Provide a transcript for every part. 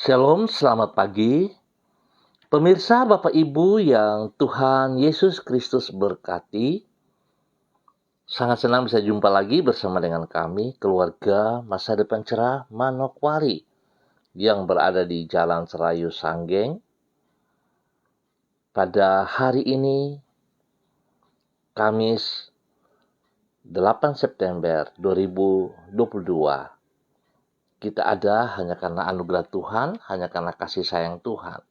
Shalom, selamat pagi. Pemirsa, Bapak Ibu yang Tuhan Yesus Kristus berkati, sangat senang bisa jumpa lagi bersama dengan kami, keluarga Masa Depan Cerah Manokwari, yang berada di Jalan Serayu Sanggeng. Pada hari ini, Kamis 8 September 2022, kita ada hanya karena anugerah Tuhan, hanya karena kasih sayang Tuhan.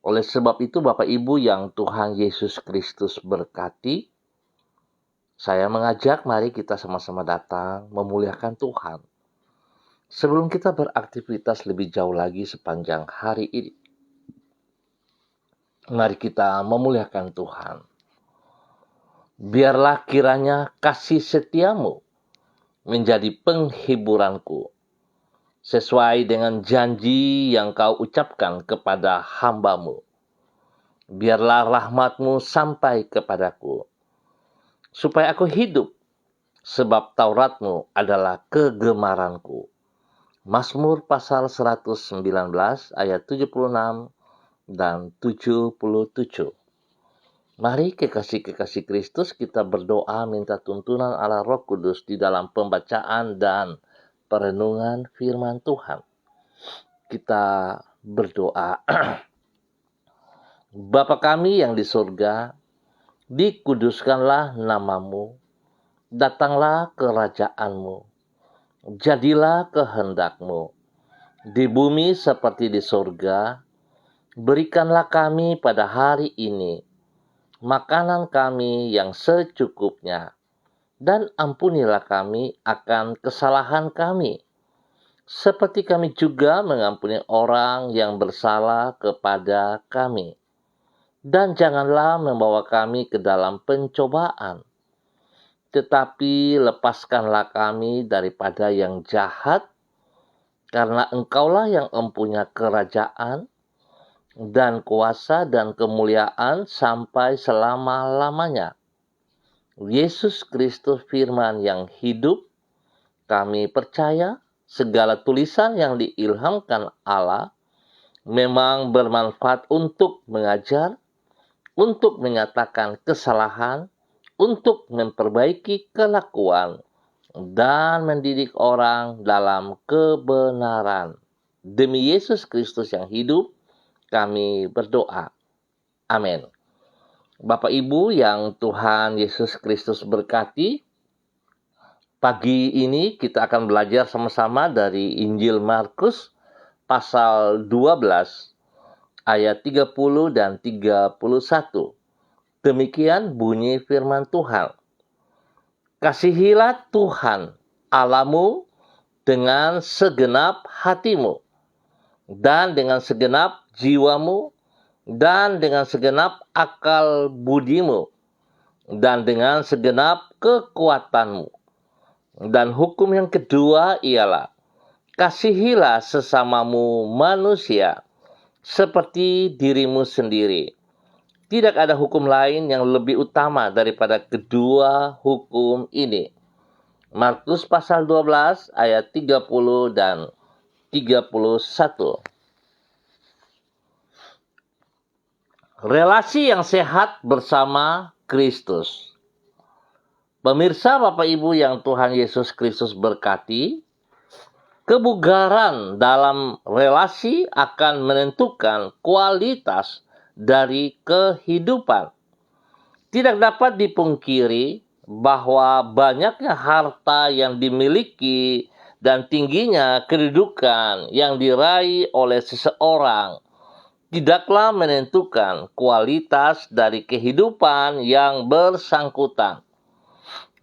Oleh sebab itu, Bapak Ibu yang Tuhan Yesus Kristus berkati, saya mengajak mari kita sama-sama datang memuliakan Tuhan. Sebelum kita beraktivitas lebih jauh lagi sepanjang hari ini, mari kita memuliakan Tuhan. Biarlah kiranya kasih setiamu menjadi penghiburanku, sesuai dengan janji yang kau ucapkan kepada hamba-Mu. Biarlah rahmat-Mu sampai kepadaku, supaya aku hidup, sebab Taurat-Mu adalah kegemaranku. Mazmur pasal 119 ayat 76 dan 77. Mari kekasih-kekasih Kristus kita berdoa minta tuntunan Allah Roh Kudus di dalam pembacaan dan perenungan firman Tuhan. Kita berdoa. Bapa kami yang di surga, dikuduskanlah namamu, datanglah kerajaanmu, jadilah kehendakmu, di bumi seperti di surga. Berikanlah kami pada hari ini makanan kami yang secukupnya, dan ampunilah kami akan kesalahan kami, seperti kami juga mengampuni orang yang bersalah kepada kami. Dan janganlah membawa kami ke dalam pencobaan, tetapi lepaskanlah kami daripada yang jahat, karena Engkaulah yang mempunyai kerajaan dan kuasa dan kemuliaan sampai selama-lamanya. Yesus Kristus firman yang hidup, kami percaya segala tulisan yang diilhamkan Allah memang bermanfaat untuk mengajar, untuk menyatakan kesalahan, untuk memperbaiki kelakuan, dan mendidik orang dalam kebenaran. Demi Yesus Kristus yang hidup, kami berdoa. Amin. Bapak Ibu yang Tuhan Yesus Kristus berkati, pagi ini kita akan belajar sama-sama dari Injil Markus pasal 12 ayat 30 dan 31. Demikian bunyi firman Tuhan. Kasihilah Tuhan Allahmu dengan segenap hatimu, dan dengan segenap jiwamu, dan dengan segenap akal budimu, dan dengan segenap kekuatanmu. Dan hukum yang kedua ialah, kasihilah sesamamu manusia seperti dirimu sendiri. Tidak ada hukum lain yang lebih utama daripada kedua hukum ini. Markus pasal 12 ayat 30 dan 31. Relasi yang sehat bersama Kristus. Pemirsa Bapak Ibu yang Tuhan Yesus Kristus berkati, kebugaran dalam relasi akan menentukan kualitas dari kehidupan. Tidak dapat dipungkiri bahwa banyaknya harta yang dimiliki dan tingginya kedudukan yang diraih oleh seseorang tidaklah menentukan kualitas dari kehidupan yang bersangkutan.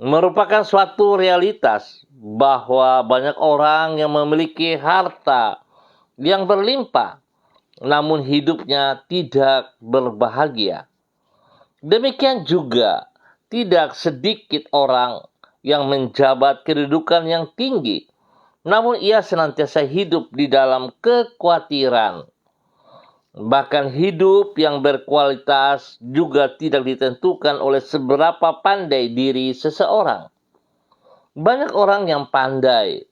Merupakan suatu realitas bahwa banyak orang yang memiliki harta yang berlimpah, namun hidupnya tidak berbahagia. Demikian juga tidak sedikit orang yang menjabat kedudukan yang tinggi, namun ia senantiasa hidup di dalam kekhawatiran. Bahkan hidup yang berkualitas juga tidak ditentukan oleh seberapa pandai diri seseorang. Banyak orang yang pandai,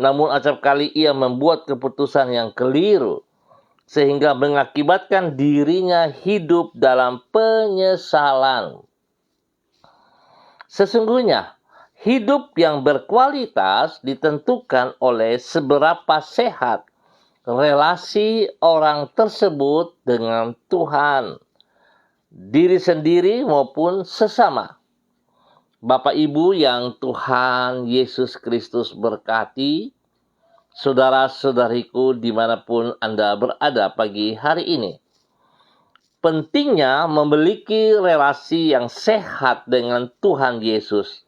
namun acap kali ia membuat keputusan yang keliru, sehingga mengakibatkan dirinya hidup dalam penyesalan. Sesungguhnya, hidup yang berkualitas ditentukan oleh seberapa sehat relasi orang tersebut dengan Tuhan, diri sendiri maupun sesama. Bapak Ibu yang Tuhan Yesus Kristus berkati, saudara-saudariku dimanapun Anda berada pagi hari ini. Pentingnya memiliki relasi yang sehat dengan Tuhan Yesus.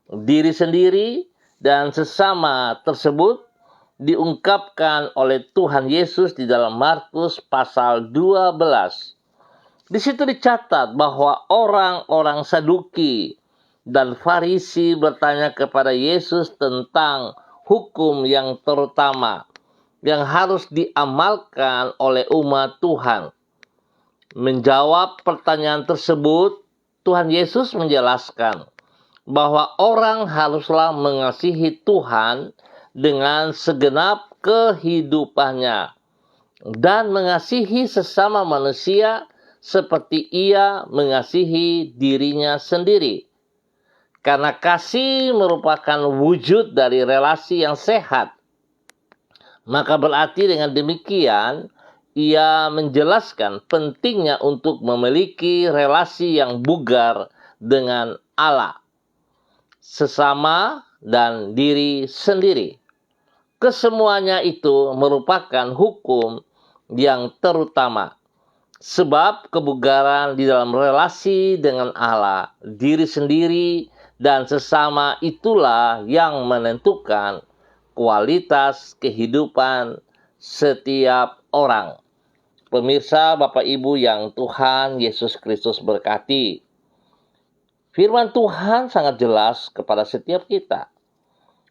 Diri sendiri dan sesama tersebut diungkapkan oleh Tuhan Yesus di dalam Markus pasal 12. Di situ dicatat bahwa orang-orang Saduki dan Farisi bertanya kepada Yesus tentang hukum yang terutama yang harus diamalkan oleh umat Tuhan. Menjawab pertanyaan tersebut, Tuhan Yesus menjelaskan bahwa orang haruslah mengasihi Tuhan dengan segenap kehidupannya dan mengasihi sesama manusia seperti ia mengasihi dirinya sendiri. Karena kasih merupakan wujud dari relasi yang sehat, maka berarti dengan demikian ia menjelaskan pentingnya untuk memiliki relasi yang bugar dengan Allah, sesama, dan diri sendiri. Kesemuanya itu merupakan hukum yang terutama. Sebab kebugaran di dalam relasi dengan Allah, diri sendiri, dan sesama itulah yang menentukan kualitas kehidupan setiap orang. Pemirsa, Bapak Ibu yang Tuhan Yesus Kristus berkati, firman Tuhan sangat jelas kepada setiap kita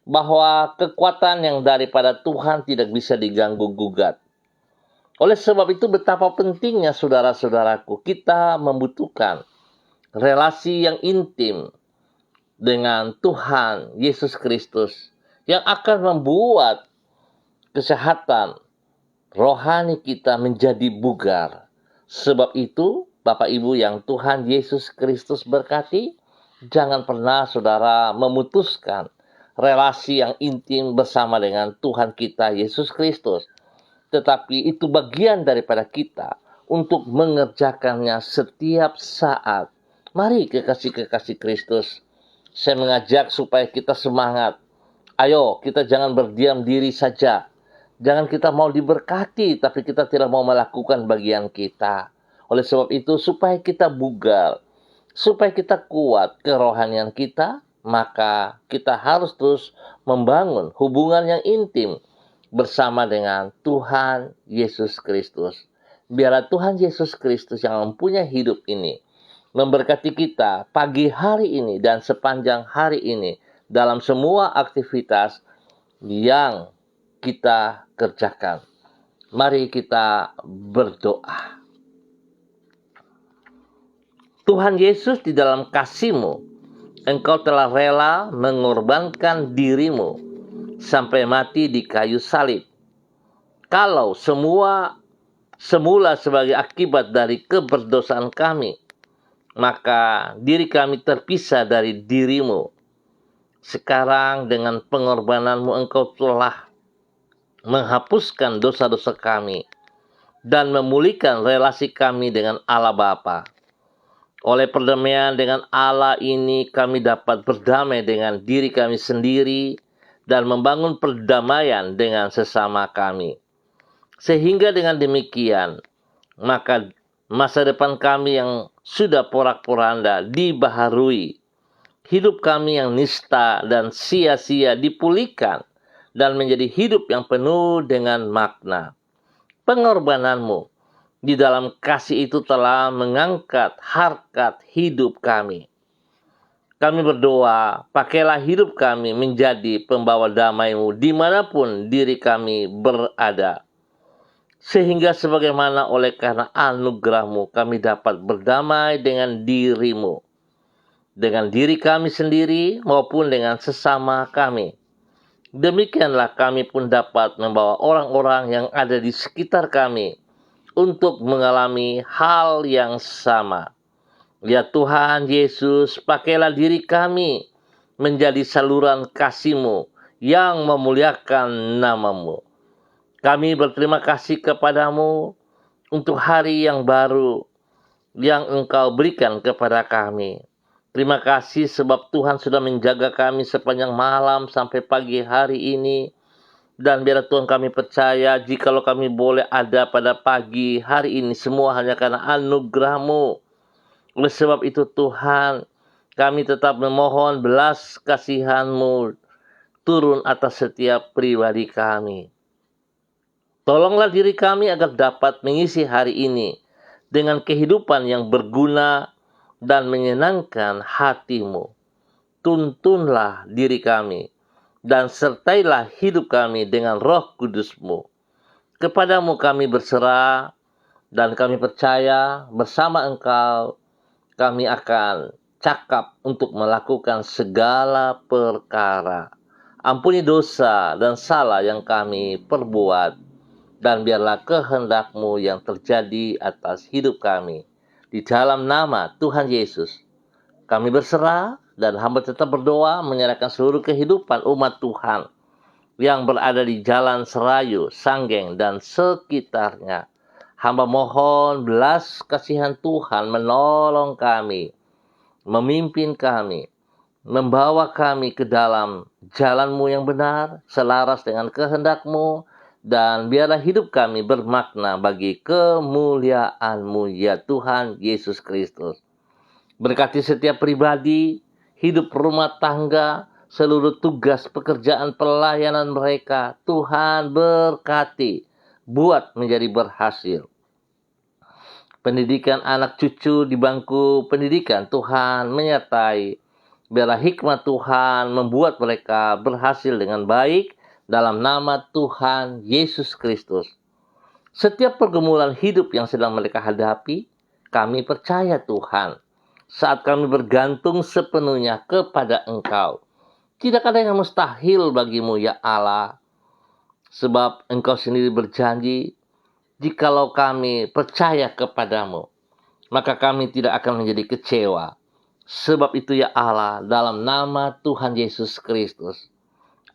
bahwa kekuatan yang daripada Tuhan tidak bisa diganggu-gugat. Oleh sebab itu betapa pentingnya saudara-saudaraku kita membutuhkan relasi yang intim dengan Tuhan Yesus Kristus yang akan membuat kesehatan rohani kita menjadi bugar. Sebab itu, Bapak Ibu yang Tuhan Yesus Kristus berkati, jangan pernah saudara memutuskan relasi yang intim bersama dengan Tuhan kita Yesus Kristus. Tetapi itu bagian daripada kita untuk mengerjakannya setiap saat. Mari kekasih-kekasih Kristus, saya mengajak supaya kita semangat. Ayo, kita jangan berdiam diri saja. Jangan kita mau diberkati, tapi kita tidak mau melakukan bagian kita. Oleh sebab itu, supaya kita bugar, supaya kita kuat kerohanian kita, maka kita harus terus membangun hubungan yang intim bersama dengan Tuhan Yesus Kristus. Biarlah Tuhan Yesus Kristus yang mempunyai hidup ini memberkati kita pagi hari ini dan sepanjang hari ini dalam semua aktivitas yang kita kerjakan. Mari kita berdoa. Tuhan Yesus, di dalam kasih-Mu, Engkau telah rela mengorbankan diri-Mu sampai mati di kayu salib. Kalau semula sebagai akibat dari keberdosaan kami, maka diri kami terpisah dari diri-Mu. Sekarang dengan pengorbanan-Mu Engkau telah menghapuskan dosa-dosa kami dan memulihkan relasi kami dengan Allah Bapa. Oleh perdamaian dengan Allah ini kami dapat berdamai dengan diri kami sendiri dan membangun perdamaian dengan sesama kami. Sehingga dengan demikian, maka masa depan kami yang sudah porak-poranda dibaharui. Hidup kami yang nista dan sia-sia dipulihkan dan menjadi hidup yang penuh dengan makna. Pengorbanan-Mu di dalam kasih itu telah mengangkat harkat hidup kami. Kami berdoa, pakailah hidup kami menjadi pembawa damai-Mu dimanapun diri kami berada. Sehingga sebagaimana oleh karena anugerah-Mu kami dapat berdamai dengan diri-Mu, dengan diri kami sendiri maupun dengan sesama kami. Demikianlah kami pun dapat membawa orang-orang yang ada di sekitar kami untuk mengalami hal yang sama. Ya Tuhan Yesus, pakailah diri kami menjadi saluran kasih-Mu yang memuliakan nama-Mu. Kami berterima kasih kepadamu untuk hari yang baru yang Engkau berikan kepada kami. Terima kasih sebab Tuhan sudah menjaga kami sepanjang malam sampai pagi hari ini. Dan biarlah Tuhan kami percaya jikalau kami boleh ada pada pagi hari ini semua hanya karena anugerah-Mu. Oleh sebab itu Tuhan, kami tetap memohon belas kasihan-Mu turun atas setiap pribadi kami. Tolonglah diri kami agar dapat mengisi hari ini dengan kehidupan yang berguna dan menyenangkan hati-Mu. Tuntunlah diri kami dan sertailah hidup kami dengan Roh Kudus-Mu. Kepadamu kami berserah dan kami percaya bersama Engkau kami akan cakap untuk melakukan segala perkara. Ampuni dosa dan salah yang kami perbuat. Dan biarlah kehendak-Mu yang terjadi atas hidup kami. Di dalam nama Tuhan Yesus, kami berserah dan hamba tetap berdoa menyerahkan seluruh kehidupan umat Tuhan yang berada di Jalan Serayu, Sanggeng, dan sekitarnya. Hamba mohon belas kasihan Tuhan menolong kami, memimpin kami, membawa kami ke dalam jalan-Mu yang benar, selaras dengan kehendak-Mu, dan biarlah hidup kami bermakna bagi kemuliaan-Mu ya Tuhan Yesus Kristus. Berkati setiap pribadi, hidup rumah tangga, seluruh tugas pekerjaan pelayanan mereka. Tuhan berkati, buat menjadi berhasil. Pendidikan anak cucu di bangku pendidikan, Tuhan menyertai. Biarlah hikmat Tuhan membuat mereka berhasil dengan baik dalam nama Tuhan Yesus Kristus. Setiap pergumulan hidup yang sedang mereka hadapi, kami percaya Tuhan, saat kami bergantung sepenuhnya kepada Engkau. Tidak ada yang mustahil bagimu ya Allah. Sebab Engkau sendiri berjanji, jikalau kami percaya kepadamu, maka kami tidak akan menjadi kecewa. Sebab itu ya Allah, dalam nama Tuhan Yesus Kristus,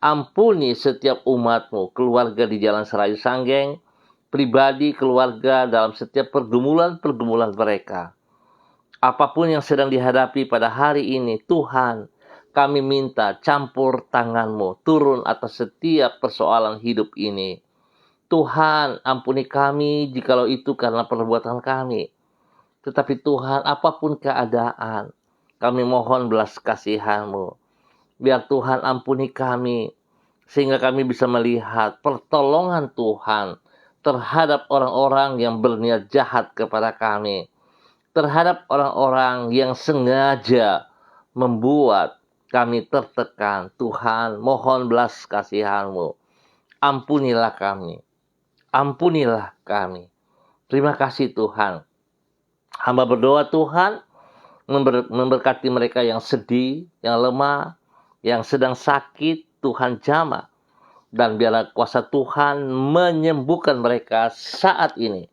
ampuni setiap umat-Mu, keluarga di Jalan Serayu Sanggeng, pribadi, keluarga dalam setiap pergumulan-pergumulan mereka. Apapun yang sedang dihadapi pada hari ini, Tuhan, kami minta campur tangan-Mu turun atas setiap persoalan hidup ini. Tuhan, ampuni kami jikalau itu karena perbuatan kami. Tetapi Tuhan, apapun keadaan, kami mohon belas kasihan-Mu. Biar Tuhan ampuni kami, sehingga kami bisa melihat pertolongan Tuhan terhadap orang-orang yang berniat jahat kepada kami, terhadap orang-orang yang sengaja membuat kami tertekan. Tuhan, mohon belas kasihan-Mu. Ampunilah kami. Ampunilah kami. Terima kasih Tuhan. Hamba berdoa Tuhan, memberkati mereka yang sedih, yang lemah, yang sedang sakit, Tuhan jamah. Dan biarlah kuasa Tuhan menyembuhkan mereka saat ini.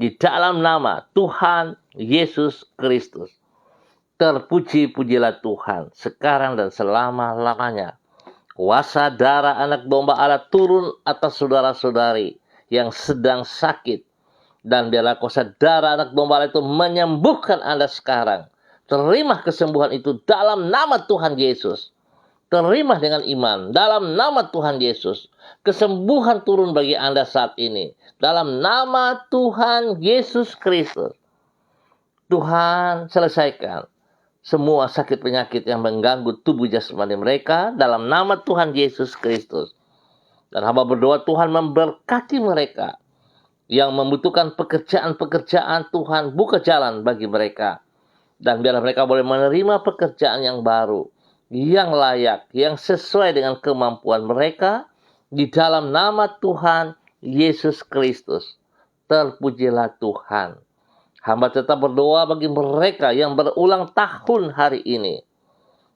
Di dalam nama Tuhan Yesus Kristus. Terpuji-pujilah Tuhan sekarang dan selama-lamanya. Kuasa darah anak domba Allah turun atas saudara-saudari yang sedang sakit. Dan biarlah kuasa darah anak domba Allah itu menyembuhkan Anda sekarang. Terima kesembuhan itu dalam nama Tuhan Yesus. Terima dengan iman dalam nama Tuhan Yesus. Kesembuhan turun bagi Anda saat ini dalam nama Tuhan Yesus Kristus. Tuhan, selesaikan semua sakit penyakit yang mengganggu tubuh jasmani mereka dalam nama Tuhan Yesus Kristus. Dan hamba berdoa Tuhan memberkati mereka yang membutuhkan pekerjaan-pekerjaan. Tuhan buka jalan bagi mereka. Dan biarlah mereka boleh menerima pekerjaan yang baru, yang layak, yang sesuai dengan kemampuan mereka. Di dalam nama Tuhan Yesus Kristus. Terpujilah Tuhan. Hamba tetap berdoa bagi mereka yang berulang tahun hari ini.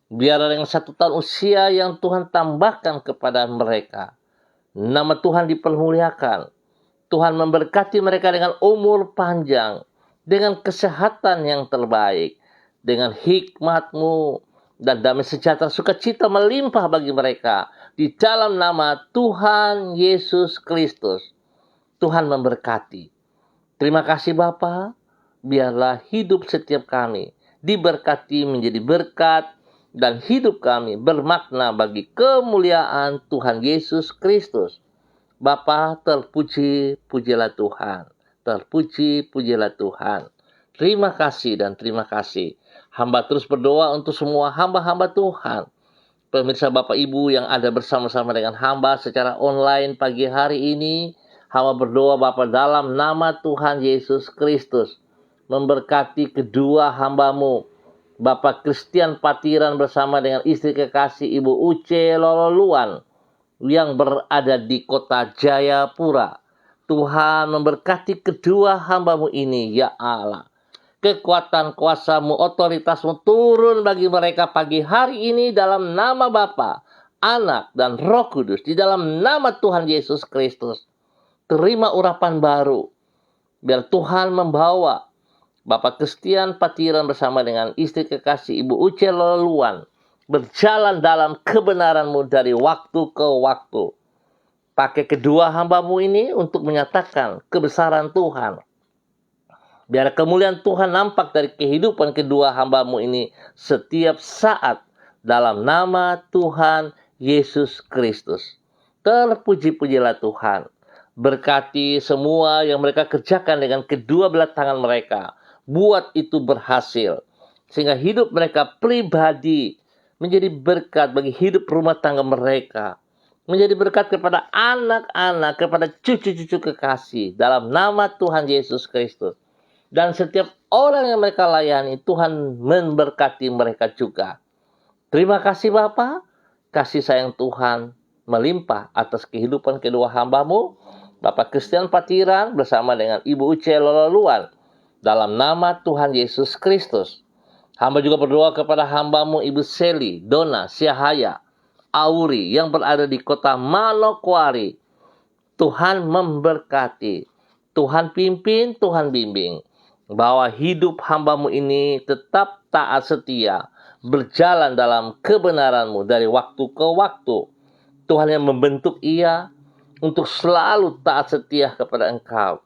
Biarlah dengan 1 tahun usia yang Tuhan tambahkan kepada mereka, nama Tuhan dipermuliakan. Tuhan memberkati mereka dengan umur panjang, dengan kesehatan yang terbaik, dengan hikmat-Mu, dan damai sejahtera sukacita melimpah bagi mereka. Di dalam nama Tuhan Yesus Kristus, Tuhan memberkati. Terima kasih Bapa, biarlah hidup setiap kami diberkati menjadi berkat, dan hidup kami bermakna bagi kemuliaan Tuhan Yesus Kristus. Bapa, terpuji, pujilah Tuhan. Terpuji, pujilah Tuhan. Terima kasih dan terima kasih. Hamba terus berdoa untuk semua hamba-hamba Tuhan. Pemirsa Bapak Ibu yang ada bersama-sama dengan hamba secara online pagi hari ini, hamba berdoa Bapa dalam nama Tuhan Yesus Kristus, memberkati kedua hamba-Mu, Bapak Christian Patiran bersama dengan istri kekasih Ibu Uce Lololuan, yang berada di kota Jayapura. Tuhan memberkati kedua hamba-Mu ini, ya Allah. Kekuatan kuasa-Mu, otoritas-Mu turun bagi mereka pagi hari ini dalam nama Bapa, Anak, dan Roh Kudus. Di dalam nama Tuhan Yesus Kristus. Terima urapan baru. Biar Tuhan membawa Bapak Christian Patiran bersama dengan istri kekasih Ibu Uce Lololuan berjalan dalam kebenaran-Mu dari waktu ke waktu. Pakai kedua hamba-Mu ini untuk menyatakan kebesaran Tuhan. Biar kemuliaan Tuhan nampak dari kehidupan kedua hamba-Mu ini setiap saat dalam nama Tuhan Yesus Kristus. Terpuji-pujilah Tuhan. Berkati semua yang mereka kerjakan dengan kedua belah tangan mereka. Buat itu berhasil. Sehingga hidup mereka pribadi menjadi berkat bagi hidup rumah tangga mereka. Menjadi berkat kepada anak-anak, kepada cucu-cucu kekasih. Dalam nama Tuhan Yesus Kristus. Dan setiap orang yang mereka layani, Tuhan memberkati mereka juga. Terima kasih Bapa. Kasih sayang Tuhan melimpah atas kehidupan kedua hamba-Mu, Bapak Christian Patiran bersama dengan Ibu Uce Lololuan. Dalam nama Tuhan Yesus Kristus. Hamba juga berdoa kepada hamba-Mu Ibu Seli, Dona, Syahaya, Auri yang berada di kota Manokwari. Tuhan memberkati. Tuhan pimpin, Tuhan bimbing. Bahwa hidup hamba-Mu ini tetap taat setia. Berjalan dalam kebenaran-Mu dari waktu ke waktu. Tuhan yang membentuk ia untuk selalu taat setia kepada Engkau.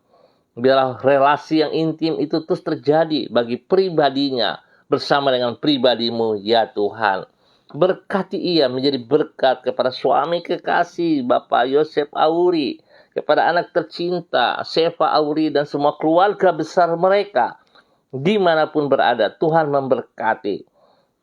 Biarlah relasi yang intim itu terus terjadi bagi pribadinya bersama dengan pribadi-Mu, ya Tuhan. Berkati ia menjadi berkat kepada suami kekasih Bapak Yosef Auri, kepada anak tercinta Sefa Auri dan semua keluarga besar mereka dimanapun berada. Tuhan memberkati.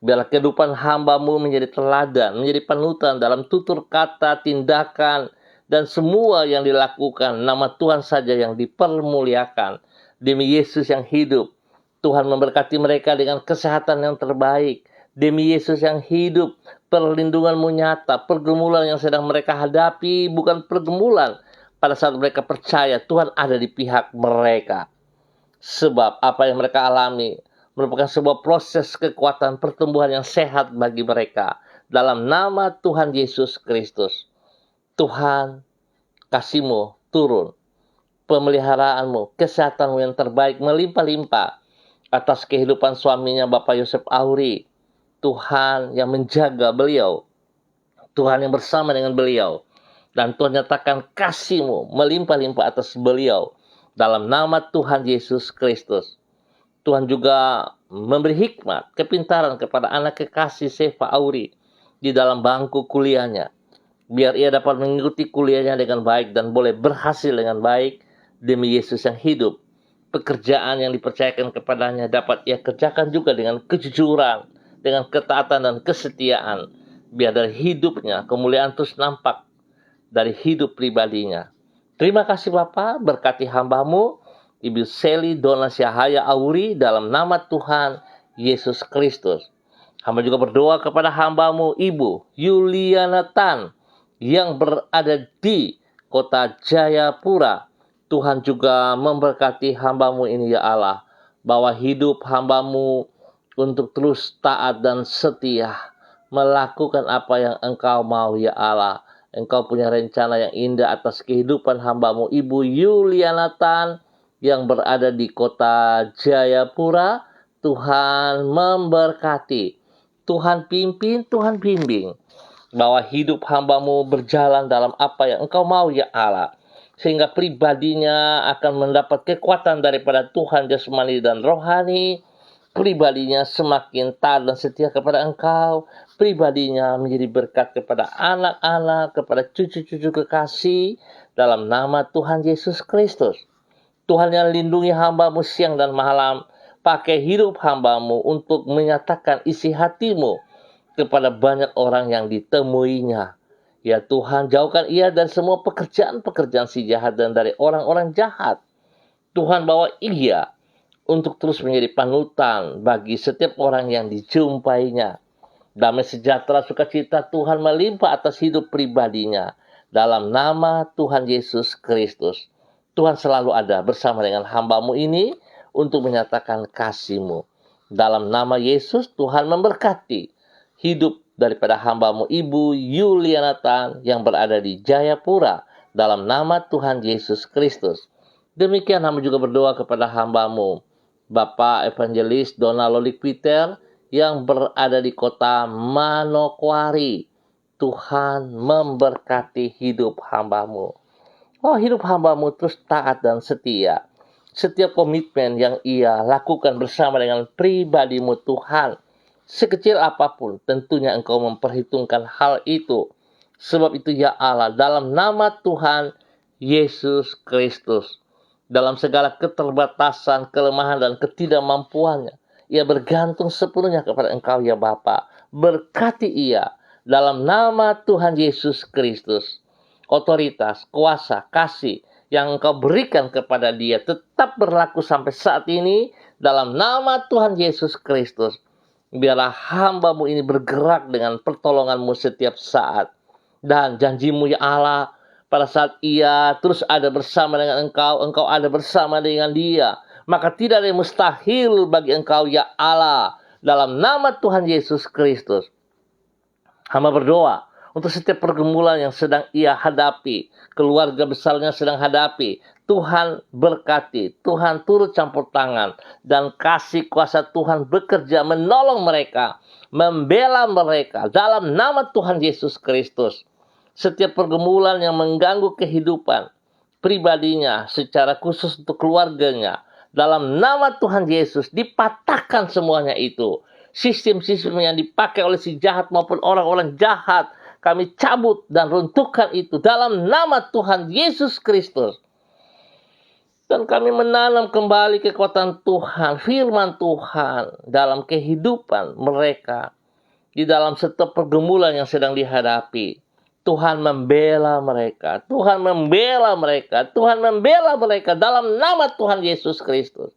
Biarlah kehidupan hamba-Mu menjadi teladan, menjadi panutan dalam tutur kata, tindakan, dan semua yang dilakukan. Nama Tuhan saja yang dipermuliakan. Demi Yesus yang hidup, Tuhan memberkati mereka dengan kesehatan yang terbaik. Demi Yesus yang hidup, perlindungan-Mu nyata. Pergumulan yang sedang mereka hadapi bukan pergumulan pada saat mereka percaya Tuhan ada di pihak mereka. Sebab apa yang mereka alami merupakan sebuah proses kekuatan pertumbuhan yang sehat bagi mereka. Dalam nama Tuhan Yesus Kristus. Tuhan, kasih-Mu turun. Pemeliharaanmu, kesehatanmu yang terbaik melimpah-limpah atas kehidupan suaminya Bapak Yosef Auri. Tuhan yang menjaga beliau. Tuhan yang bersama dengan beliau. Dan Tuhan nyatakan kasih-Mu melimpah-limpah atas beliau. Dalam nama Tuhan Yesus Kristus. Tuhan juga memberi hikmat, kepintaran kepada anak kekasih Sefa Auri di dalam bangku kuliahnya. Biar ia dapat mengikuti kuliahnya dengan baik dan boleh berhasil dengan baik demi Yesus yang hidup. Pekerjaan yang dipercayakan kepadanya dapat ia kerjakan juga dengan kejujuran, dengan ketaatan dan kesetiaan. Biar dari hidupnya kemuliaan terus nampak dari hidup pribadinya. Terima kasih Bapa, berkati hamba-Mu Ibu Seli Dona Syahaya Auri dalam nama Tuhan Yesus Kristus. Hamba juga berdoa kepada hamba-Mu Ibu Yuliana Tan yang berada di kota Jayapura. Tuhan juga memberkati hamba-Mu ini ya Allah. Bahwa hidup hamba-Mu untuk terus taat dan setia. melakukan apa yang Engkau mau, ya Allah. Engkau punya rencana yang indah atas kehidupan hamba-Mu Ibu Yuliana Tan yang berada di kota Jayapura. Tuhan memberkati, Tuhan pimpin, Tuhan bimbing, bahwa hidup hamba-Mu berjalan dalam apa yang Engkau mau, ya Allah. Sehingga pribadinya akan mendapat kekuatan daripada Tuhan jasmani dan rohani. Pribadinya semakin taat dan setia kepada Engkau. Pribadinya menjadi berkat kepada anak-anak, kepada cucu-cucu kekasih, dalam nama Tuhan Yesus Kristus. Tuhan yang lindungi hamba-Mu siang dan malam. Pakai hidup hamba-Mu untuk menyatakan isi hati-Mu kepada banyak orang yang ditemuinya. Ya Tuhan, jauhkan ia dari semua pekerjaan-pekerjaan si jahat dan dari orang-orang jahat. Tuhan, bawa ia untuk terus menjadi panutan bagi setiap orang yang dijumpainya. Damai sejahtera sukacita Tuhan melimpah atas hidup pribadinya. Dalam nama Tuhan Yesus Kristus. Tuhan selalu ada bersama dengan hamba-Mu ini untuk menyatakan kasih-Mu. Dalam nama Yesus, Tuhan memberkati hidup daripada hamba-Mu Ibu Yuliana Tan yang berada di Jayapura. Dalam nama Tuhan Yesus Kristus. Demikian hamba juga berdoa kepada hamba-Mu Bapak Evangelis Donald Lolik Peter yang berada di kota Manokwari. Tuhan memberkati hidup hamba-Mu. Oh, hidup hamba-Mu terus taat dan setia. Setiap komitmen yang ia lakukan bersama dengan pribadi-Mu Tuhan, sekecil apapun, tentunya Engkau memperhitungkan hal itu. Sebab itu ya Allah, dalam nama Tuhan Yesus Kristus, dalam segala keterbatasan, kelemahan, dan ketidakmampuannya, ia bergantung sepenuhnya kepada Engkau ya Bapa. Berkati ia dalam nama Tuhan Yesus Kristus. Otoritas, kuasa, kasih yang Engkau berikan kepada dia tetap berlaku sampai saat ini dalam nama Tuhan Yesus Kristus. Biarlah hamba-Mu ini bergerak dengan pertolongan-Mu setiap saat. Dan janji-Mu ya Allah, pada saat ia terus ada bersama dengan Engkau, Engkau ada bersama dengan dia. Maka tidak ada yang mustahil bagi Engkau ya Allah. Dalam nama Tuhan Yesus Kristus. Hamba berdoa untuk setiap pergumulan yang sedang ia hadapi, keluarga besarnya sedang hadapi. Tuhan berkati, Tuhan turut campur tangan, dan kasih kuasa Tuhan bekerja menolong mereka, membela mereka dalam nama Tuhan Yesus Kristus. Setiap pergumulan yang mengganggu kehidupan pribadinya secara khusus untuk keluarganya, dalam nama Tuhan Yesus dipatahkan semuanya itu. Sistem-sistem yang dipakai oleh si jahat maupun orang-orang jahat, kami cabut dan runtuhkan itu dalam nama Tuhan Yesus Kristus. Dan kami menanam kembali kekuatan Tuhan, firman Tuhan dalam kehidupan mereka. Di dalam setiap pergumulan yang sedang dihadapi. Tuhan membela mereka, Tuhan membela mereka, Tuhan membela mereka dalam nama Tuhan Yesus Kristus.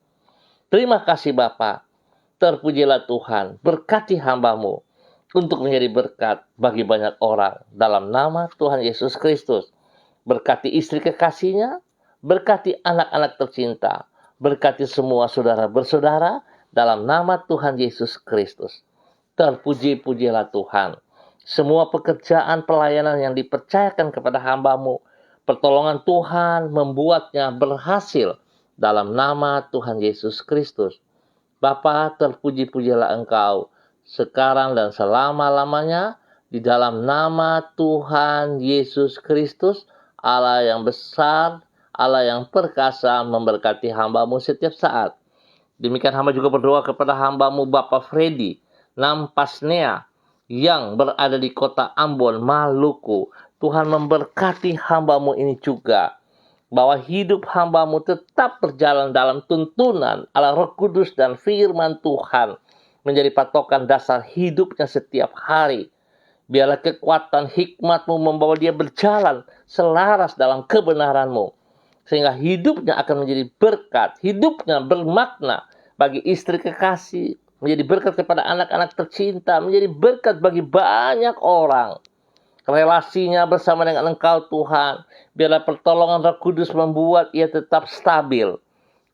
Terima kasih Bapa. Terpujilah Tuhan, berkati hamba-Mu untuk menjadi berkat bagi banyak orang dalam nama Tuhan Yesus Kristus. Berkati istri kekasihnya, berkati anak-anak tercinta, berkati semua saudara bersaudara dalam nama Tuhan Yesus Kristus. Terpuji-pujilah Tuhan. Semua pekerjaan pelayanan yang dipercayakan kepada hamba-Mu, pertolongan Tuhan membuatnya berhasil dalam nama Tuhan Yesus Kristus. Bapa, terpuji-pujilah Engkau sekarang dan selama-lamanya di dalam nama Tuhan Yesus Kristus, Allah yang besar, Allah yang perkasa memberkati hamba-Mu setiap saat. Demikian hamba juga berdoa kepada hamba-Mu Bapak Freddy Nampasnea yang berada di kota Ambon, Maluku. Tuhan memberkati hamba-Mu ini juga. Bahwa hidup hamba-Mu tetap berjalan dalam tuntunan Allah Roh Kudus dan firman Tuhan. Menjadi patokan dasar hidupnya setiap hari. Biarlah kekuatan hikmat-Mu membawa dia berjalan selaras dalam kebenaran-Mu. Sehingga hidupnya akan menjadi berkat. Hidupnya bermakna bagi istri kekasih. Menjadi berkat kepada anak-anak tercinta. Menjadi berkat bagi banyak orang. Relasinya bersama dengan Engkau Tuhan. Biarlah pertolongan Roh Kudus membuat ia tetap stabil.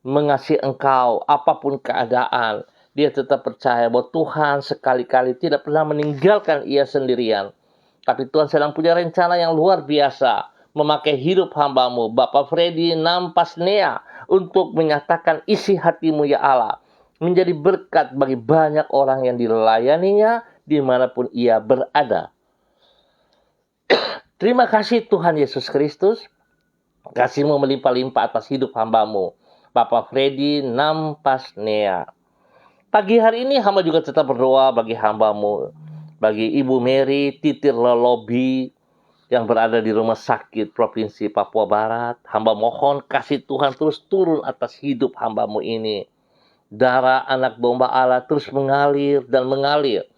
Mengasihi Engkau apapun keadaan. Dia tetap percaya bahwa Tuhan sekali-kali tidak pernah meninggalkan ia sendirian. Tapi Tuhan sedang punya rencana yang luar biasa memakai hidup hamba-Mu, Bapak Freddy Nampasnea, untuk menyatakan isi hati-Mu ya Allah, menjadi berkat bagi banyak orang yang dilayaninya dimanapun ia berada. Terima kasih Tuhan Yesus Kristus, kasih-Mu melimpah-limpah atas hidup hamba-Mu, Bapak Freddy Nampasnea. Pagi hari ini hamba juga tetap berdoa bagi hamba-Mu, bagi Ibu Mary Titir Lolobi yang berada di rumah sakit Provinsi Papua Barat. Hamba mohon kasih Tuhan terus turun atas hidup hamba-Mu ini. Darah anak domba Allah terus mengalir dan mengalir,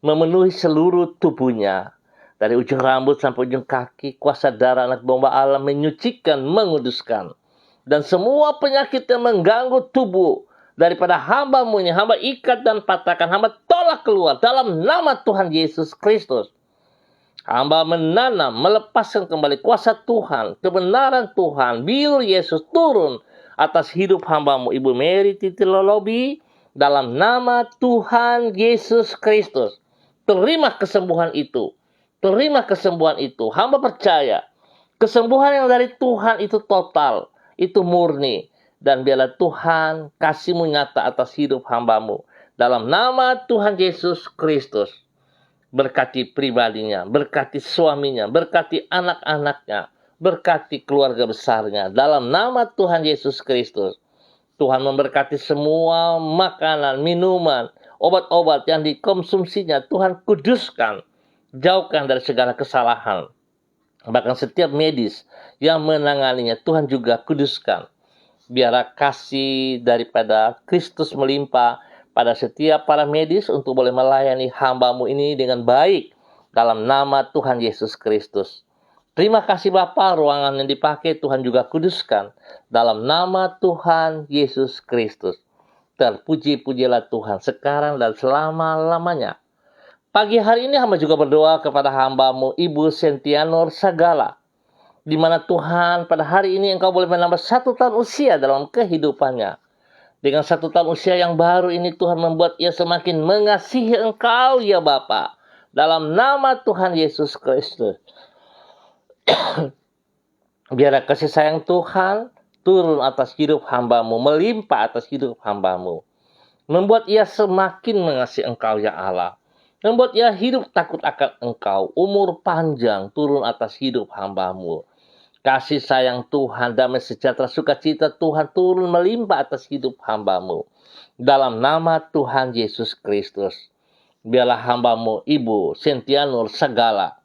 memenuhi seluruh tubuhnya. Dari ujung rambut sampai ujung kaki, kuasa darah anak domba Allah menyucikan, menguduskan. Dan semua penyakit yang mengganggu tubuh daripada hamba-Mu ini, hamba ikat dan patahkan, hamba tolak keluar dalam nama Tuhan Yesus Kristus. Hamba menanam, melepaskan kembali kuasa Tuhan, kebenaran Tuhan, biur Yesus turun atas hidup hamba-Mu, Ibu Mary Titir Lolobi, dalam nama Tuhan Yesus Kristus. Terima kesembuhan itu. Terima kesembuhan itu. Hamba percaya kesembuhan yang dari Tuhan itu total, itu murni. Dan biarlah Tuhan kasih-Mu nyata atas hidup hamba-Mu. Dalam nama Tuhan Yesus Kristus. Berkati pribadinya, berkati suaminya, berkati anak-anaknya, berkati keluarga besarnya. Dalam nama Tuhan Yesus Kristus. Tuhan memberkati semua makanan, minuman, obat-obat yang dikonsumsinya. Tuhan kuduskan. Jauhkan dari segala kesalahan. Bahkan setiap medis yang menanganinya, Tuhan juga kuduskan. Biarlah kasih daripada Kristus melimpah pada setiap para medis untuk boleh melayani hamba-Mu ini dengan baik. Dalam nama Tuhan Yesus Kristus. Terima kasih Bapa, ruangan yang dipakai Tuhan juga kuduskan. Dalam nama Tuhan Yesus Kristus. Terpuji-pujilah Tuhan sekarang dan selama-lamanya. Pagi hari ini hamba juga berdoa kepada hamba-Mu Ibu Sentianor Sagala, di mana Tuhan pada hari ini Engkau boleh menambah 1 tahun usia dalam kehidupannya. Dengan 1 tahun usia yang baru ini Tuhan membuat ia semakin mengasihi Engkau ya Bapa. Dalam nama Tuhan Yesus Kristus. Biarlah kasih sayang Tuhan turun atas hidup hamba-Mu, melimpah atas hidup hamba-Mu. Membuat ia semakin mengasihi Engkau ya Allah. Membuat ia hidup takut akan Engkau. Umur panjang turun atas hidup hamba-Mu. Kasih sayang Tuhan, damai sejahtera, sukacita Tuhan turun melimpah atas hidup hamba-Mu. Dalam nama Tuhan Yesus Kristus. Biarlah hamba-Mu Ibu Sentianor Sagala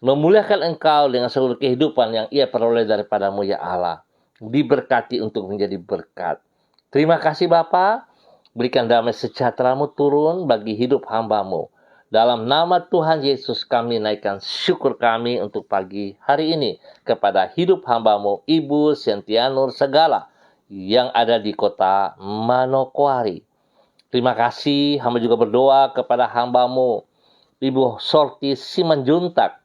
memuliakan Engkau dengan seluruh kehidupan yang ia peroleh daripada-Mu ya Allah. Diberkati untuk menjadi berkat. Terima kasih Bapa. Berikan damai sejahtera-Mu turun bagi hidup hamba-Mu. Dalam nama Tuhan Yesus kami naikkan syukur kami untuk pagi hari ini kepada hidup hamba-Mu Ibu Sentianor Sagala yang ada di kota Manokwari. Terima kasih, hamba juga berdoa kepada hamba-Mu Ibu Sorti Simanjuntak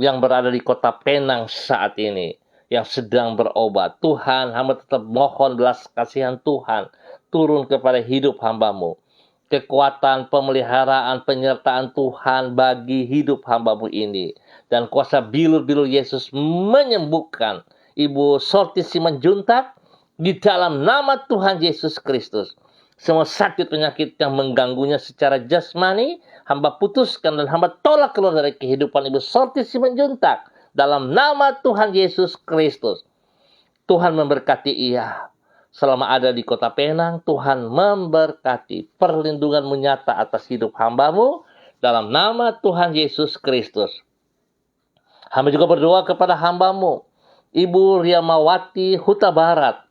yang berada di kota Penang saat ini, yang sedang berobat. Tuhan, hamba tetap mohon belas kasihan Tuhan turun kepada hidup hamba-Mu. Kekuatan, pemeliharaan, penyertaan Tuhan bagi hidup hamba-Mu ini. Dan kuasa bilur-bilur Yesus menyembuhkan Ibu Sorti Simanjuntak di dalam nama Tuhan Yesus Kristus. Semua sakit penyakit yang mengganggunya secara jasmani, hamba putuskan dan hamba tolak keluar dari kehidupan Ibu Sorti Simanjuntak. Dalam nama Tuhan Yesus Kristus. Tuhan memberkati ia. Selama ada di kota Penang, Tuhan memberkati. Perlindungan-Mu nyata atas hidup hamba-Mu. Dalam nama Tuhan Yesus Kristus. Hamba juga berdoa kepada hamba-Mu Ibu Riamawati Huta Barat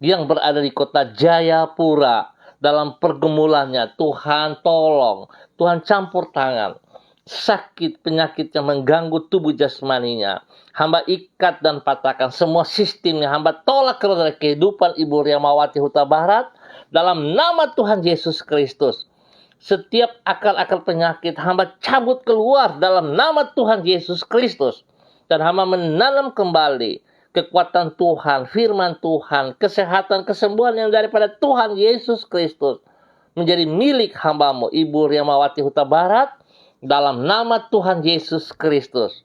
yang berada di kota Jayapura. Dalam pergumulannya, Tuhan tolong, Tuhan campur tangan. Sakit, penyakit yang mengganggu tubuh jasmaninya, hamba ikat dan patahkan semua sistemnya. Hamba tolak keluar dari kehidupan Ibu Riamawati Huta Barat. Dalam nama Tuhan Yesus Kristus. Setiap akal-akal penyakit hamba cabut keluar dalam nama Tuhan Yesus Kristus. Dan hamba menanam kembali kekuatan Tuhan, firman Tuhan, kesehatan, kesembuhan yang daripada Tuhan Yesus Kristus. menjadi milik hamba-Mu, Ibu Riamawati Huta Barat, dalam nama Tuhan Yesus Kristus.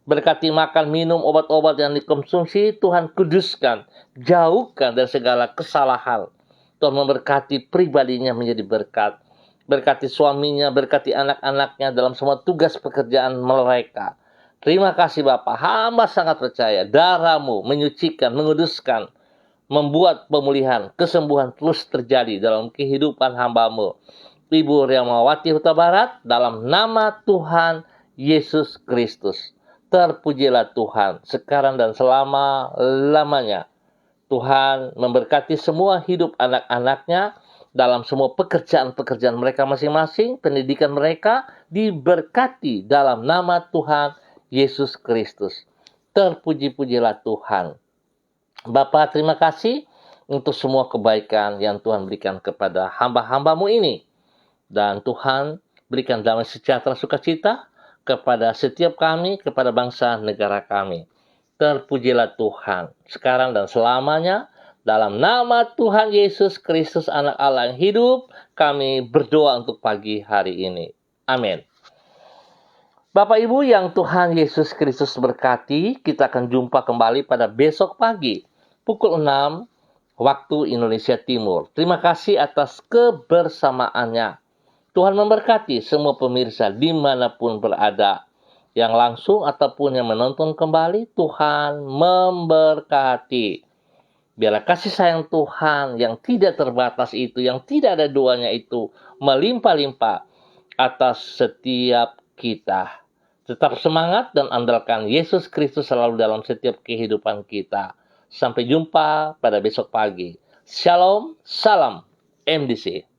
Berkati makan, minum, obat-obat yang dikonsumsi, Tuhan kuduskan, jauhkan dari segala kesalahan. Tuhan memberkati pribadinya menjadi berkat. Berkati suaminya, berkati anak-anaknya dalam semua tugas pekerjaan mereka. Terima kasih Bapa, hamba sangat percaya darah-Mu menyucikan, menguduskan, membuat pemulihan, kesembuhan terus terjadi dalam kehidupan hamba-Mu, Ibu Riamawati Huta Barat, dalam nama Tuhan Yesus Kristus. Terpujilah Tuhan sekarang dan selama-lamanya. Tuhan memberkati semua hidup anak-anaknya dalam semua pekerjaan-pekerjaan mereka masing-masing, pendidikan mereka diberkati dalam nama Tuhan Yesus Kristus. Terpuji-pujilah Tuhan. Bapa, terima kasih untuk semua kebaikan yang Tuhan berikan kepada hamba-hamba-Mu ini. Dan Tuhan berikan damai sejahtera sukacita kepada setiap kami, kepada bangsa negara kami. Terpujilah Tuhan sekarang dan selamanya. Dalam nama Tuhan Yesus Kristus, Anak Allah yang hidup, kami berdoa untuk pagi hari ini. Amin. Bapak Ibu yang Tuhan Yesus Kristus berkati, kita akan jumpa kembali pada besok pagi, pukul 6 waktu Indonesia Timur. Terima kasih atas kebersamaannya. Tuhan memberkati semua pemirsa dimanapun berada, yang langsung ataupun yang menonton kembali. Tuhan memberkati. Biarlah kasih sayang Tuhan yang tidak terbatas itu, yang tidak ada duanya itu, melimpah-limpah atas setiap kita. Tetap semangat dan andalkan Yesus Kristus selalu dalam setiap kehidupan kita. Sampai jumpa pada besok pagi. Shalom, salam MDC.